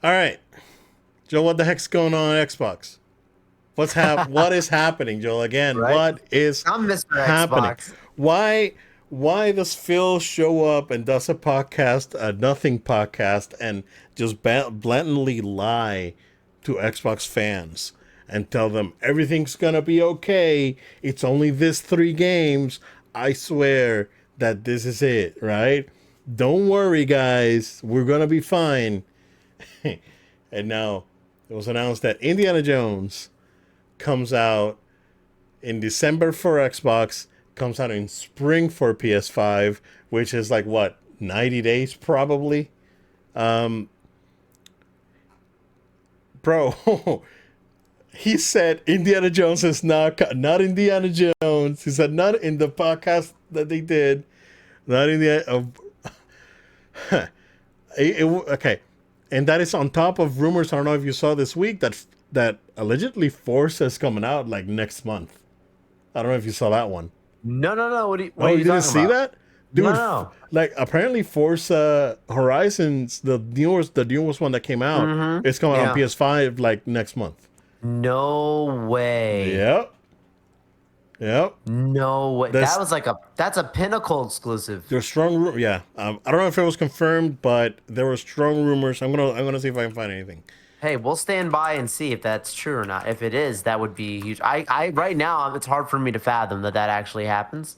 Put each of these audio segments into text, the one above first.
All right, Joe. What the heck's going on Xbox? What is happening, Joel? Again, Right? what is I'm Mr. happening? Xbox. Why why does Phil show up and does a podcast, a nothing podcast, and just blatantly lie to Xbox fans and tell them everything's gonna be okay? It's only this three games. I swear that this is it, right? Don't worry, guys. We're gonna be fine. And now it was announced that Indiana Jones comes out in December for Xbox, comes out in spring for PS5, which is like what, 90 days probably. Um, bro, he said Indiana Jones is not Indiana Jones. He said not in the podcast that they did, not in the okay, and that is on top of rumors. I don't know if you saw this week that allegedly Forza is coming out like next month. I don't know if you saw that one. No, no, no. What Oh, are you you didn't talking see about? that, No, dude? no. Like apparently Forza Horizons, the newest one that came out, Mm-hmm. it's coming on Yeah. PS5 like next month. No way. Yep, yep. No way. That's That's a Pinnacle exclusive. there's strong yeah. I don't know if it was confirmed, but there were strong rumors. I'm gonna see if I can find anything. Hey, we'll stand by and see if that's true or not. If it is, that would be huge. I right now it's hard for me to fathom that that actually happens.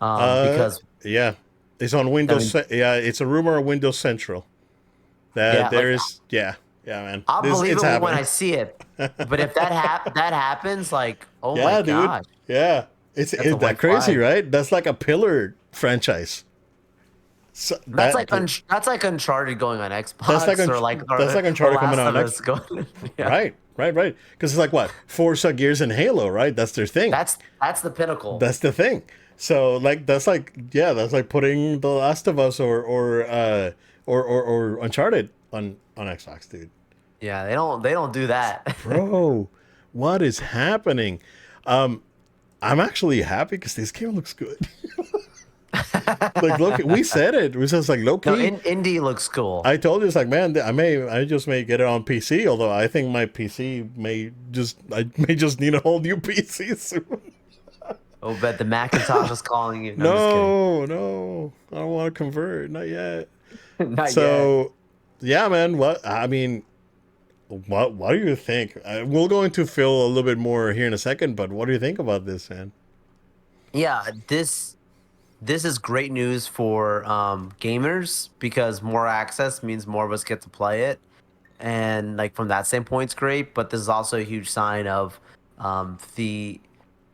Uh, Because yeah, it's on I Windows. mean, Yeah, it's a rumor on Windows Central that yeah, there like is. Yeah, yeah, man. I'll This believe it's it when happening. I see it. But if that happens, like, oh my Yeah, dude. gosh, Yeah, that's a that white crazy, flag. right? That's like a pillar franchise. So That's like Uncharted going on that's like Xbox, or like that's like The Uncharted coming Last out of next. Us going. Yeah, Right, right, right. Because it's like what Forza, Gears, and Halo, right? That's their thing. that's the pinnacle. That's the thing. So like that's like putting The Last of Us or Uncharted on Xbox, dude. Yeah, they don't do that. Bro, what is happening? Um, I'm actually happy because this game looks good. Like, look, we said it. We said it's like low No, key. Indie looks cool. I told you it's like, man, I just may get it on PC. Although I think my PC I may just need a whole new PC soon. Oh, bet the Macintosh is calling you. No, I'm just kidding. No, no, I don't want to convert, not yet. Not yet. So, yeah, man. What do you think? We'll go into Phil a little bit more here in a second, but what do you think about this, man? Yeah, this is great news for gamers because more access means more of us get to play it, and like from that standpoint, it's great. But this is also a huge sign of the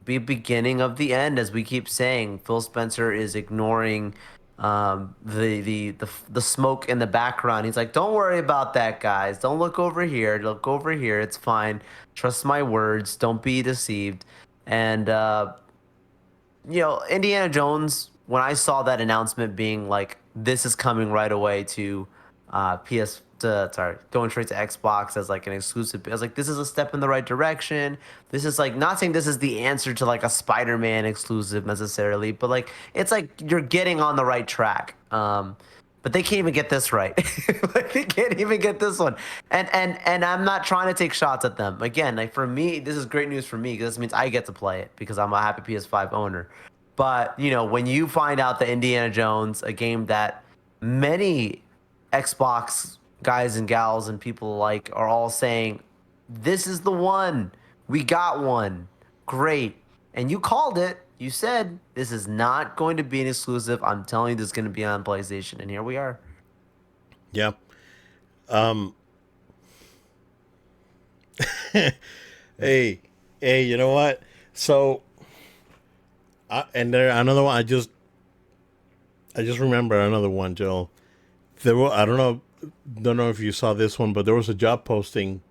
beginning of the end, as we keep saying. Phil Spencer is ignoring the smoke in the background. He's like, "Don't worry about that, guys. Don't look over here. Look over here. It's fine. Trust my words. Don't be deceived." And Indiana Jones, when I saw that announcement being like, this is coming right away to going straight to Xbox as like an exclusive, I was like, this is a step in the right direction. This is like, not saying this is the answer to like a Spider-Man exclusive necessarily, but like, it's like you're getting on the right track. But they can't even get this right. Like they can't even get this one. And I'm not trying to take shots at them. Again, like for me, this is great news for me because this means I get to play it because I'm a happy PS5 owner. But when you find out that Indiana Jones, a game that many Xbox guys and gals and people like are all saying, this is the one. We got one. Great. And you called it. You said this is not going to be an exclusive. I'm telling you, this is going to be on PlayStation. And here we are. Yeah. Um. Hey, hey, you know what? So, and there another one. I just remember another one, Joel. I don't know if you saw this one, but there was a job posting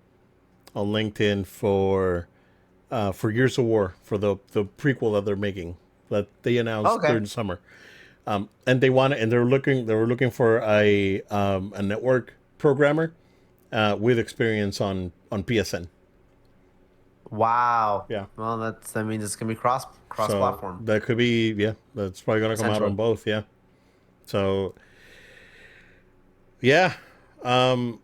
on LinkedIn for Gears of War for the prequel that they're making that they announced Okay. during the summer. And they were looking for a network programmer with experience on PSN. Wow. Yeah. Well, that means it's gonna be cross So platform that could be, yeah, that's probably gonna come out on essentially. both. Yeah. So yeah, um,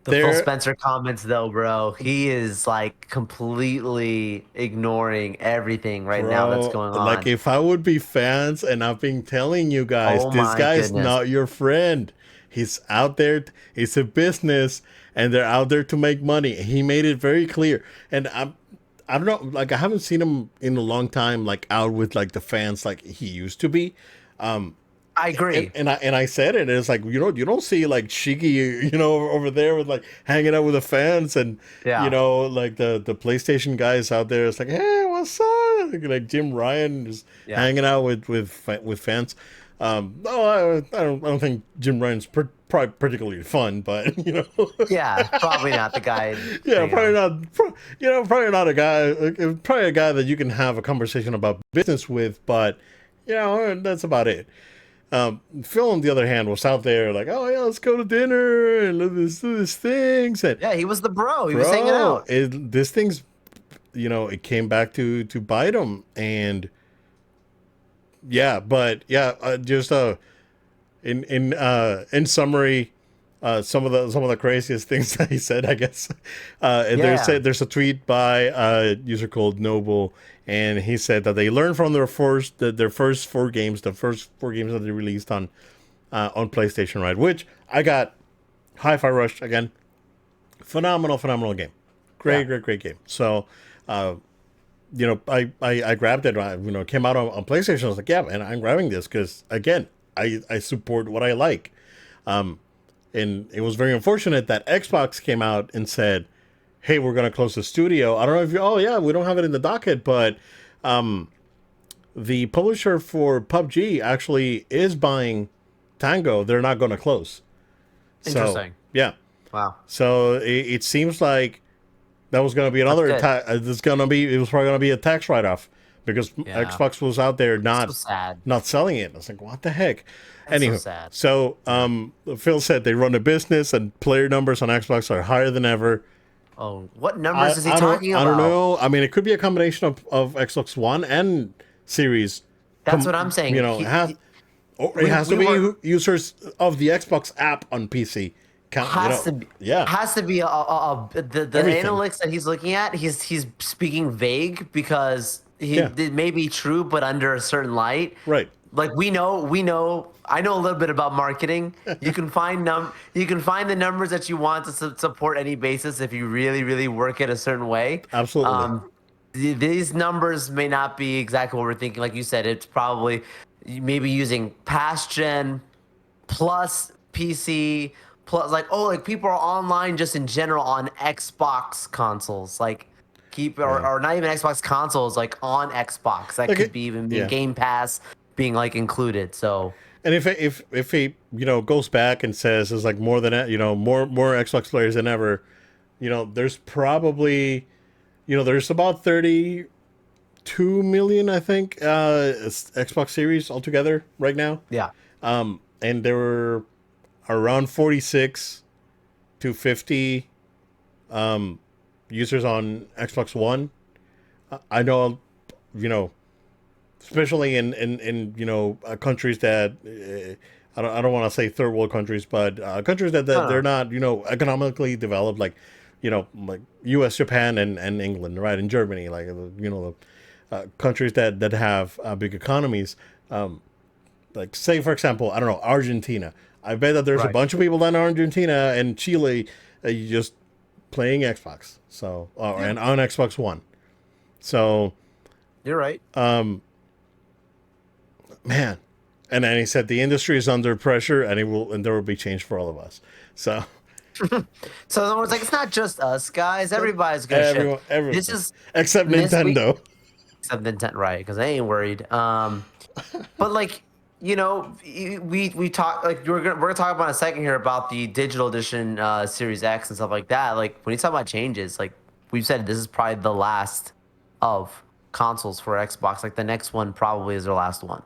The Phil There, Spencer comments, though, bro, he is like completely ignoring everything right now that's bro, going like on. if I would be fans, and I've been telling you guys, Oh this my guy's goodness. not your friend. He's out there. It's a business, and they're out there to make money. He made it very clear. And I don't know, like I haven't seen him in a long time, like out with like the fans, like he used to be. I agree. And I said it. It's like you don't see like Shiggy, over there with like hanging out with the fans, and Yeah. like the PlayStation guys out there. It's like, hey, what's up? Like Jim Ryan is Yeah. hanging out with fans. No, I don't think Jim Ryan's probably particularly fun, but Yeah. Probably not the guy, yeah, you know. probably not a guy, probably a guy that you can have a conversation about business with, but that's about it. Phil, on the other hand, was out there like, oh yeah, let's go to dinner and let's do these things. And Yeah, he was the bro. He was hanging bro, out. this thing's, it came back to bite him. And yeah, but yeah, just in summary, some of the craziest things that he said, I guess. And Yeah. there's a tweet by a user called Noble, and he said that they learned from their first four games, the first four games that they released on PlayStation, right? Which I got. Hi-Fi Rush again, phenomenal game, Yeah. great game. So, I grabbed it. Came out on PlayStation. I was like, yeah, man, I'm grabbing this because again, I support what I like. And it was very unfortunate that Xbox came out and said, hey, we're going to close the studio. I don't know if oh yeah, we don't have it in the docket, but the publisher for PUBG actually is buying Tango. They're not going to close. So Interesting. yeah, Wow. so it seems like that was going to be That's another good. tax. It was probably going to be a tax write off because Yeah. Xbox was out there So not sad. not selling it. I was like, what the heck? That's so Anywho, sad. so Yeah. Phil said they run a business and player numbers on Xbox are higher than ever. Oh, what numbers I, is he I don't talking I don't about? know. I mean, it could be a combination of Xbox One and Series. That's what I'm saying. It has, or it We has to we were be users of the Xbox app on PC. Count, has to be yeah, the everything. analytics that he's looking at. He's speaking vague because Yeah, it may be true, but under a certain light. right. Like we know. I know a little bit about marketing. You can find the numbers that you want to support any basis if you really work it a certain way. Absolutely. Um, these numbers may not be exactly what we're thinking. Like you said, it's probably maybe using past gen plus PC plus like people are online just in general on Xbox consoles. Like keep Yeah. or not even Xbox consoles, like on Xbox. That Like could it, be even in yeah. Game Pass being like included. So And if he goes back and says it's like more than more Xbox players than ever, there's probably there's about 32 million, I think, Xbox Series altogether right now. yeah. And there were around 46 to 50 users on Xbox One. I know, you know, especially in countries that I don't want to say third world countries, but countries that No, they're no. not economically developed, like U.S., Japan, and England, right, and Germany, like countries that have big economies. Like say for example, I don't know, Argentina. I bet that there's a Right. bunch of people down in Argentina and Chile just playing Xbox, so Yeah. and on Xbox One. So You're right. man, and then he said the industry is under pressure, and there will be change for all of us. So So in other words, like it's not just us guys. Everybody's gonna shift. This everyone is except this week, Nintendo. except Nintendo, right? Because I ain't worried. But like we talk like we're gonna talk about in a second here about the digital edition Series X and stuff like that. Like when you talk about changes, like we've said, this is probably the last of consoles for Xbox. Like the next one probably is their last one,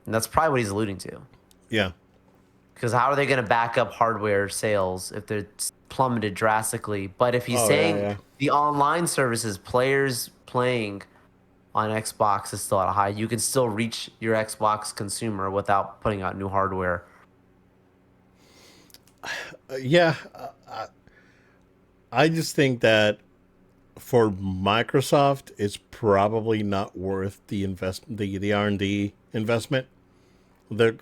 and that's probably what he's alluding to. Yeah. Because how are they going to back up hardware sales if they're plummeted drastically? But if he's Oh yeah, saying yeah. the online services, players playing on Xbox is still at a high, you can still reach your Xbox consumer without putting out new hardware. Yeah, I just think that for Microsoft, it's probably not worth the R&D investment. They're,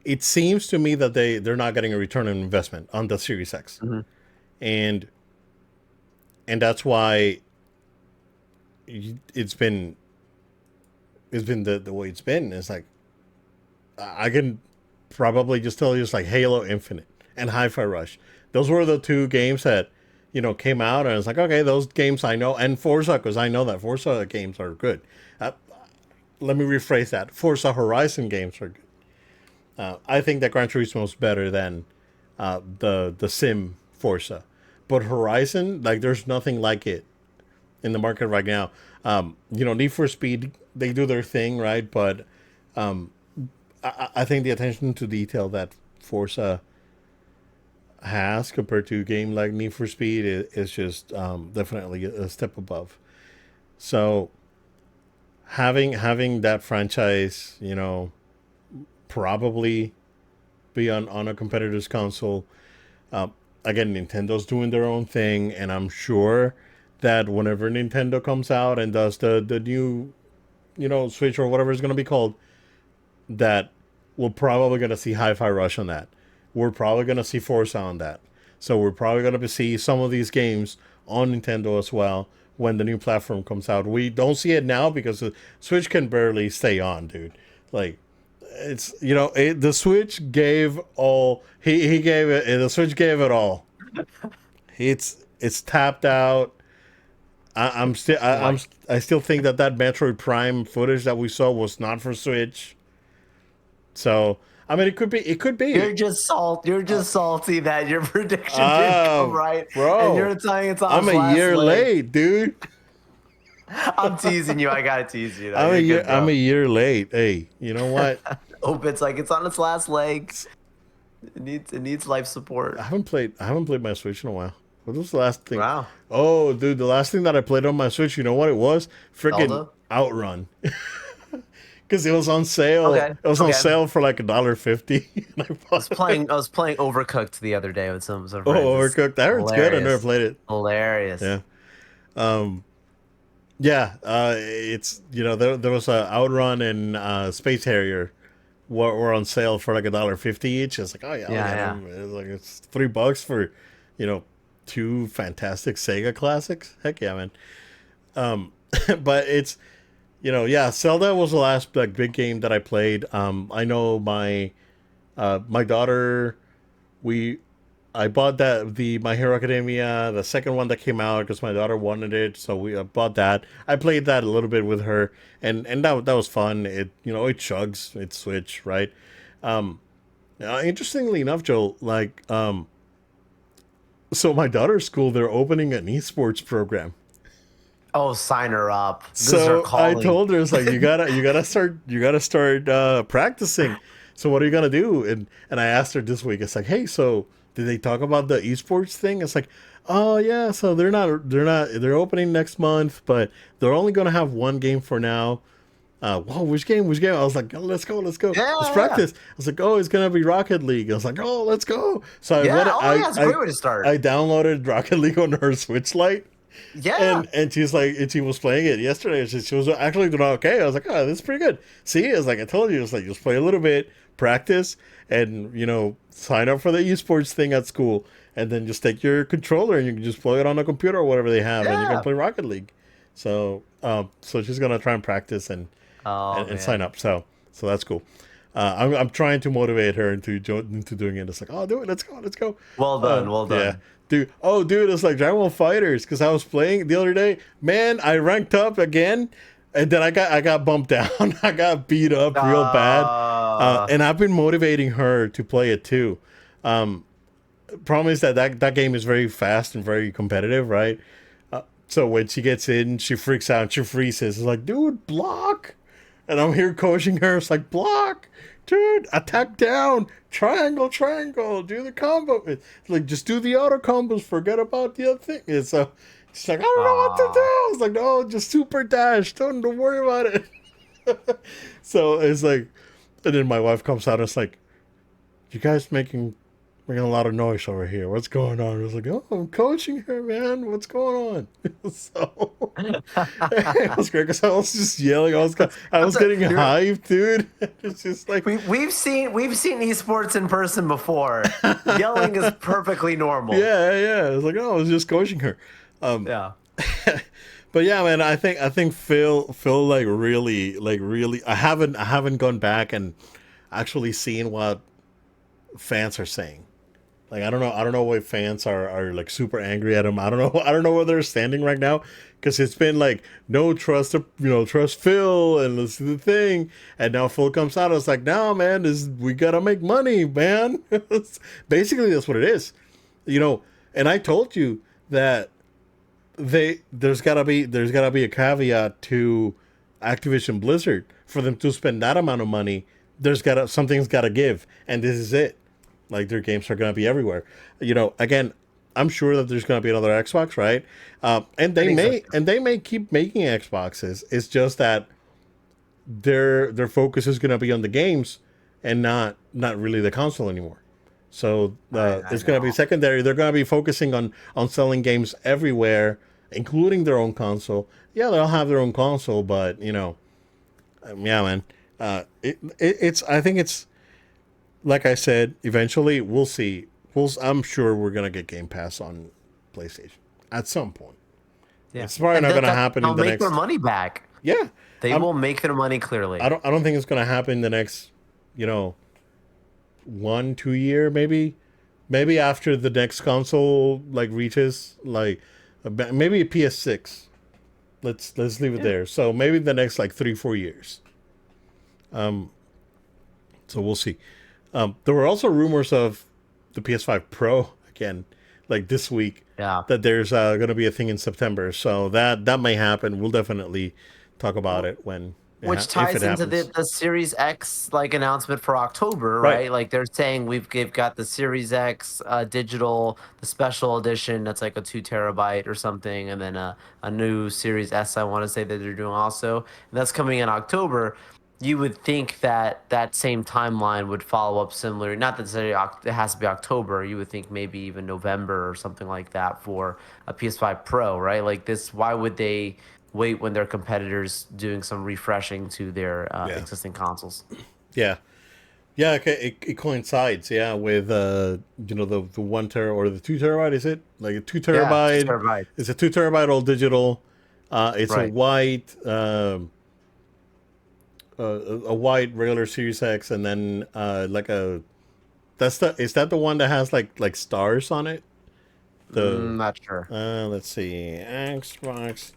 it seems to me that they're not getting a return on investment on the Series X, Hmm. and that's why it's been the way it's been. It's like I can probably just tell you it's like Halo Infinite and Hi-Fi Rush. Those were the two games that came out, and it's like, okay, those games I know, and Forza, because I know that Forza games are good. Uh, Let me rephrase that: Forza Horizon games are good. I think that Gran Turismo is better than the Sim Forza, but Horizon, like, there's nothing like it in the market right now. Need for Speed, they do their thing, right? But I think the attention to detail that Forza has compared to a game like Need for Speed is just definitely a step above. So having that franchise, probably be on a competitor's console. Um, Again, Nintendo's doing their own thing, and I'm sure that whenever Nintendo comes out and does the new, Switch or whatever it's going to be called, that we're probably going to see Hi-Fi Rush on that. We're probably going to see Forza on that. So we're probably going to see some of these games on Nintendo as well when the new platform comes out. We don't see it now because the Switch can barely stay on, dude. Like, it's the Switch gave all he gave it. The Switch gave it all. It's tapped out. I'm still Like I still think that Metroid Prime footage that we saw was not for Switch. So I mean, it could be. you're just salty that your prediction didn't come Oh, right, and bro, you're telling it's on I'm its a last year leg. late, dude. I'm teasing you. I gotta tease you. Though. You're good, I'm a bro. year late. Hey, you know what? Hope it's like it's on its last leg. It needs life support. I haven't played my Switch in a while. What was the last thing? Wow. Oh, dude, the last thing that I played on my Switch, you know what it was? Freaking Zelda. Outrun. Because it was on sale. Okay. It was on Okay. sale for like $1.50. And I bought it. I was playing Overcooked the other day with some Oh, friends. It's Overcooked. That hurts good. I never hilarious. played it. Hilarious. Yeah. Um, yeah. It's there was a Outrun and Space Harrier were on sale for like $1.50 each. It's like, oh yeah, I'll Yeah, get yeah. them. It's like it's $3 for you know two fantastic Sega classics. Heck yeah, man. But it's yeah, Zelda was the last like big game that I played. I know my daughter, we I bought the My Hero Academia, the second one that came out because my daughter wanted it, so we bought that. I played that a little bit with her, and that was fun. It chugs, it Switch, right? Interestingly enough, Joel, like so my daughter's school, they're opening an esports program. Oh, sign her up. This is her So I calling. told her, it's like you gotta start practicing. So what are you gonna do? And I asked her this week. It's like, hey, so did they talk about the esports thing? It's like, oh yeah. So they're opening next month, but they're only gonna have one game for now. Whoa, which game? Which game? I was like, oh, let's Yeah, yeah. practice. I was like, oh, it's gonna be Rocket League. I was like, oh, let's go. So I went, Yeah. Oh, yeah. It's a great way to I start. downloaded Rocket League on her Switch Lite, Yeah. and she's like, and she was playing it yesterday. She was actually doing okay. I was like, oh, this is pretty good. See, it's like I told you, it's like just play a little bit, practice, and sign up for the esports thing at school, and then just take your controller and you can just play it on a computer or whatever they have, and you can Yeah. play Rocket League. So she's gonna try and practice Oh and sign man. up. So that's cool. I'm trying to motivate her into doing it. It's like, oh, do it. Let's go. Let's go. Well done. Well Yeah, done. dude. Oh, dude, it's like Dragon Ball Fighters because I was playing the other day. Man, I ranked up again, and then I got bumped down. I got beat up real bad, Uh, and I've been motivating her to play it too. Um, Problem is that game is very fast and very competitive, right? So when she gets in, she freaks out. She freezes. It's like, dude, block. And I'm here coaching her. It's like, block, dude, attack down, triangle, triangle, do the combo. It's like, just do the auto combos. Forget about the other thing. And so she's like, I don't know what to do. uh, I was like, no, just super dash. Don't worry about it. So it's like, and then my wife comes out. And it's like, you guys making making a lot of noise over here. What's going on? I was like, oh, I'm coaching her, man. What's going on? So it was great because I was just yelling. I was getting hyped, dude. It's just like, We've seen esports in person before. Yelling is perfectly normal. yeah. I was like, oh, I was just coaching her. Yeah. But yeah, man, I think Phil like really I haven't gone back and actually seen what fans are saying. Like I don't know why fans are like super angry at him. I don't know where they're standing right now because it's been like no trust Phil and this is the thing, and now Phil comes out. It's like no man, this we gotta make money, man. Basically that's what it is, you know. And I told you that there's gotta be a caveat to Activision Blizzard for them to spend that amount of money. Something's gotta give, and this is it. Like their games are gonna be everywhere. Again, I'm sure that there's gonna be another Xbox, right? And I they think so may too. and they may keep making Xboxes. It's just that their focus is gonna be on the games and not really the console anymore. So I it's going to be know. secondary. They're going to be focusing on selling games everywhere, including their own console. Yeah, they'll have their own console, but yeah, man. It's I think it's like I said. Eventually, we'll see. I'm sure we're going to get Game Pass on PlayStation at some point. Yeah. It's probably And not going to that happen they'll in the make their next. money back. Yeah, They I'm. will make their money clearly. I don't think it's going to happen in the next. You know, 1 2 year maybe after the next console like reaches like maybe a PS6. Let's leave it Yeah. there. So maybe the next like 3 4 years. So we'll see. There were also rumors of the PS5 Pro again, like this week, Yeah. that there's going to be a thing in September. So that may happen. We'll definitely talk about Well, it when which if it ties into happens. the Series X like announcement for October, Right. right? Like they're saying we've got the Series X digital, the special edition that's like a 2 terabyte or something, and then a new Series S I want to say that they're doing also, and that's coming in October. You would think that that same timeline would follow up similar. Not necessarily it has to be October. You would think maybe even November or something like that for a PS5 Pro, right? Like this, why would they wait when their competitors doing some refreshing to their Yeah. existing consoles? Yeah. Yeah, okay, it coincides, yeah, with the 1 tera or the 2 terabyte. Is it like a two Yeah, two terabyte? terabytes. It's a 2 terabyte all digital. It's Right. a white regular Series X, and then like a is that the one that has like stars on it? The Not sure. let's see, Xbox.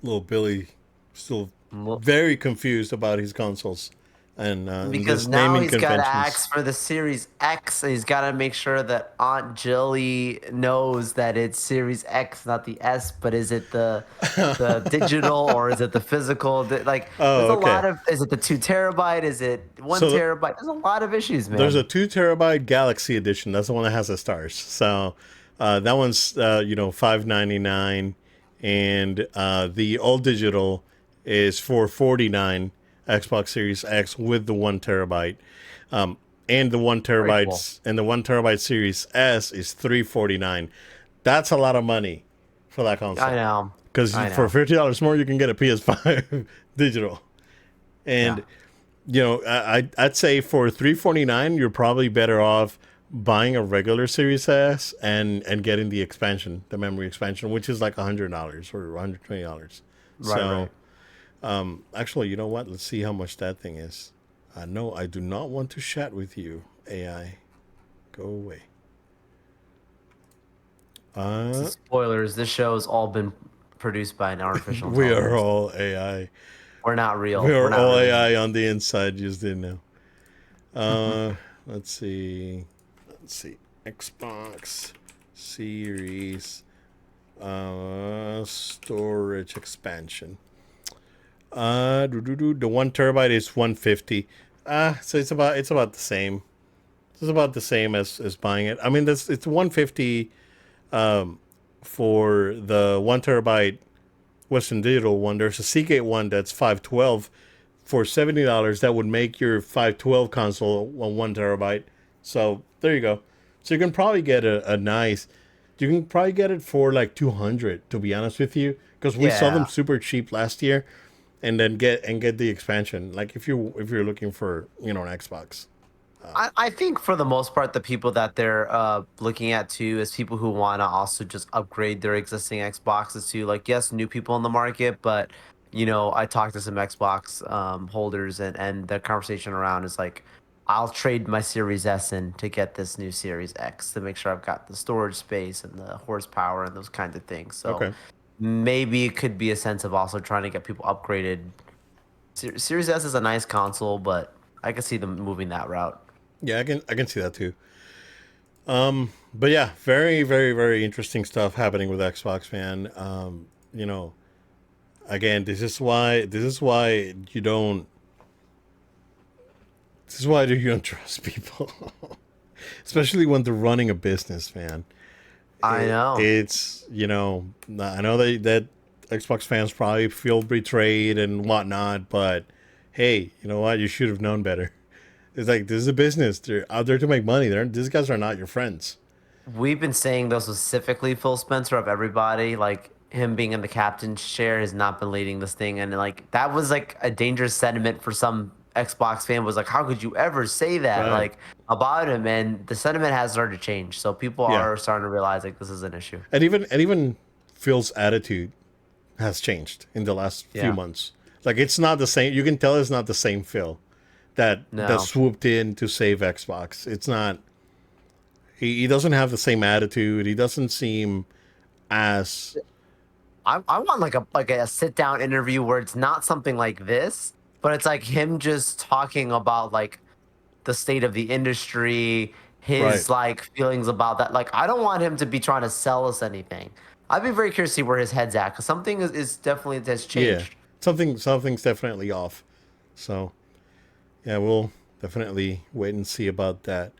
Little Billy still Well, very confused about his consoles and because this now naming he's got to conventions. ask for the Series X. He's got to make sure that Aunt Jilly knows that it's Series X, not the S. But is it the digital or is it the physical? Like, there's Oh, a okay. lot of. Is it the 2 terabyte? Is it one So terabyte? There's a lot of issues, there's a man. 2 terabyte Galaxy edition. That's the one that has the stars. So that one's $599, and the all digital is $449. Xbox Series X with the 1 terabyte, and the one Very cool. terabytes and the 1 terabyte Series S is $349. That's a lot of money for that I console know. because I for know. $50 more you can get a PS5 digital. Yeah. And I'd say for $349 you're probably better off buying a regular Series S and getting the expansion, the memory expansion, which is like $100 or $120. Right. So Right. actually, you know what? Let's see how much that thing is. No, I do not want to chat with you, AI. Go away. So Uh, spoilers. This show has all been produced by an artificial we are intelligence. all AI. We're not We real. We're are not all really AI here. on the inside. You just didn't know. Let's see. Let's see. Xbox Series storage expansion. The 1 terabyte is 150. So it's about the same. It's about the same as buying it. I mean, it's 150 for the 1 terabyte Western Digital one. There's a Seagate one that's 512 for $70, that would make your 512 console on 1 terabyte. So there you go. So you can probably get a nice. You can probably get it for like 200. To be honest with you, because we saw them Yeah. super cheap last year, and then get the expansion. Like if you're looking for an Xbox. I think for the most part, the people that they're looking at too is people who want to also just upgrade their existing Xboxes to like, yes, new people in the market, but I talked to some Xbox holders and the conversation around is like, I'll trade my Series S in to get this new Series X to make sure I've got the storage space and the horsepower and those kinds of things. So Okay. maybe it could be a sense of also trying to get people upgraded. Series S is a nice console, but I can see them moving that route. Yeah, I can see that too. But yeah, very very very interesting stuff happening with Xbox, man. You know, again, this is why you don't. This is why you don't trust people, especially when they're running a business, man. I know. It's I know that Xbox fans probably feel betrayed and whatnot, but hey, you know what? You should have known better. It's like this is a business. They're out there to make money. These guys are not your friends. We've been saying though specifically Phil Spencer of everybody, like him being in the captain's chair has not been leading this thing. And like that was like a dangerous sentiment for some Xbox fan was like, how could you ever say that Right. like about him? And the sentiment has started to change. So people Yeah. are starting to realize like this is an issue. And even Phil's attitude has changed in the last few Yeah. months. Like it's not the same. You can tell it's not the same Phil that No. swooped in to save Xbox. It's not. He doesn't have the same attitude. He doesn't seem as I want like a sit down interview where it's not something like this, but it's like him just talking about like the state of the industry, right. his like feelings about that. Like, I don't want him to be trying to sell us anything. I'd be very curious to see where his head's at because something is definitely has Yeah. changed. Something's definitely off. So yeah, we'll definitely wait and see about that.